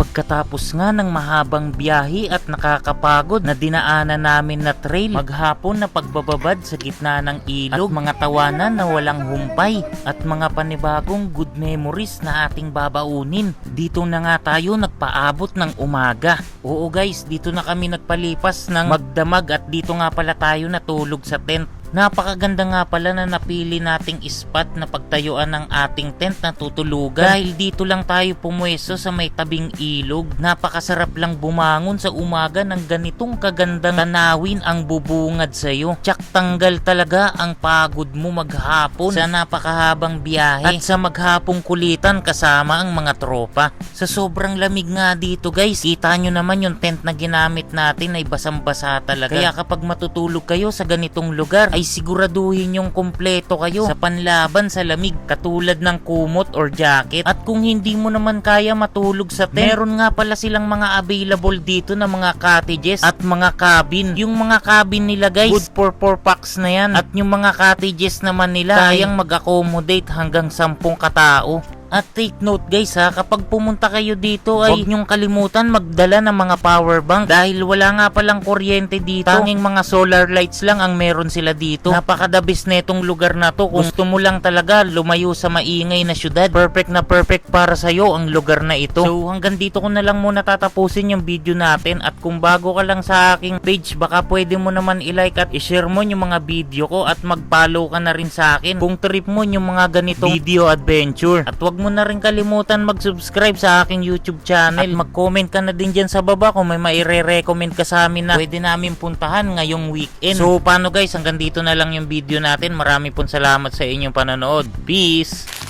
Pagkatapos nga ng mahabang biyahe at nakakapagod na dinaanan namin na trail, maghapon na pagbababad sa gitna ng ilog, at mga tawanan na walang humpay, at mga panibagong good memories na ating babaunin. Dito na nga tayo nagpaabot ng umaga. Oo guys, dito na kami nagpalipas ng magdamag at dito nga pala tayo natulog sa tent. Napakaganda nga pala na napili nating spot na pagtayuan ng ating tent na tutulugan dahil dito lang tayo pumwesto sa may tabing ilog. Napakasarap lang bumangon sa umaga ng ganitong kagandang tanawin ang bubungad sa'yo. Tsak tanggal talaga ang pagod mo maghapon sa napakahabang biyahe at sa maghapong kulitan kasama ang mga tropa. Sa sobrang lamig nga dito guys, kita nyo naman yung tent na ginamit natin ay basang-basa talaga. Kaya kapag matutulog kayo sa ganitong lugar ay siguraduhin yung kompleto kayo sa panlaban sa lamig katulad ng kumot or jacket. At kung hindi mo naman kaya matulog sa tent, meron nga pala silang mga available dito na mga cottages at mga cabin. Yung mga cabin nila guys, good for 4 packs na yan. At yung mga cottages naman nila, kayang mag-accommodate hanggang 10 katao. At take note guys ha, kapag pumunta kayo dito ay huwag nyong kalimutan magdala ng mga power bank dahil wala nga palang kuryente dito. Tanging mga solar lights lang ang meron sila dito. Napakadabis netong lugar na to. Kung gusto mo lang talaga lumayo sa maingay na syudad, perfect na perfect para sa'yo ang lugar na ito. So hanggang dito ko na lang muna tatapusin yung video natin, at kung bago ka lang sa aking page, baka pwede mo naman i-like at i-share mo yung mga video ko, at mag-follow ka na rin sa akin kung trip mo yung mga ganitong video adventure. At wag mo na rin kalimutan mag-subscribe sa aking YouTube channel at mag-comment ka na din dyan sa baba kung may maire-recommend ka sa amin na pwede namin puntahan ngayong weekend. So paano guys, hanggang dito na lang yung video natin. Marami pong salamat sa inyong panonood. Peace!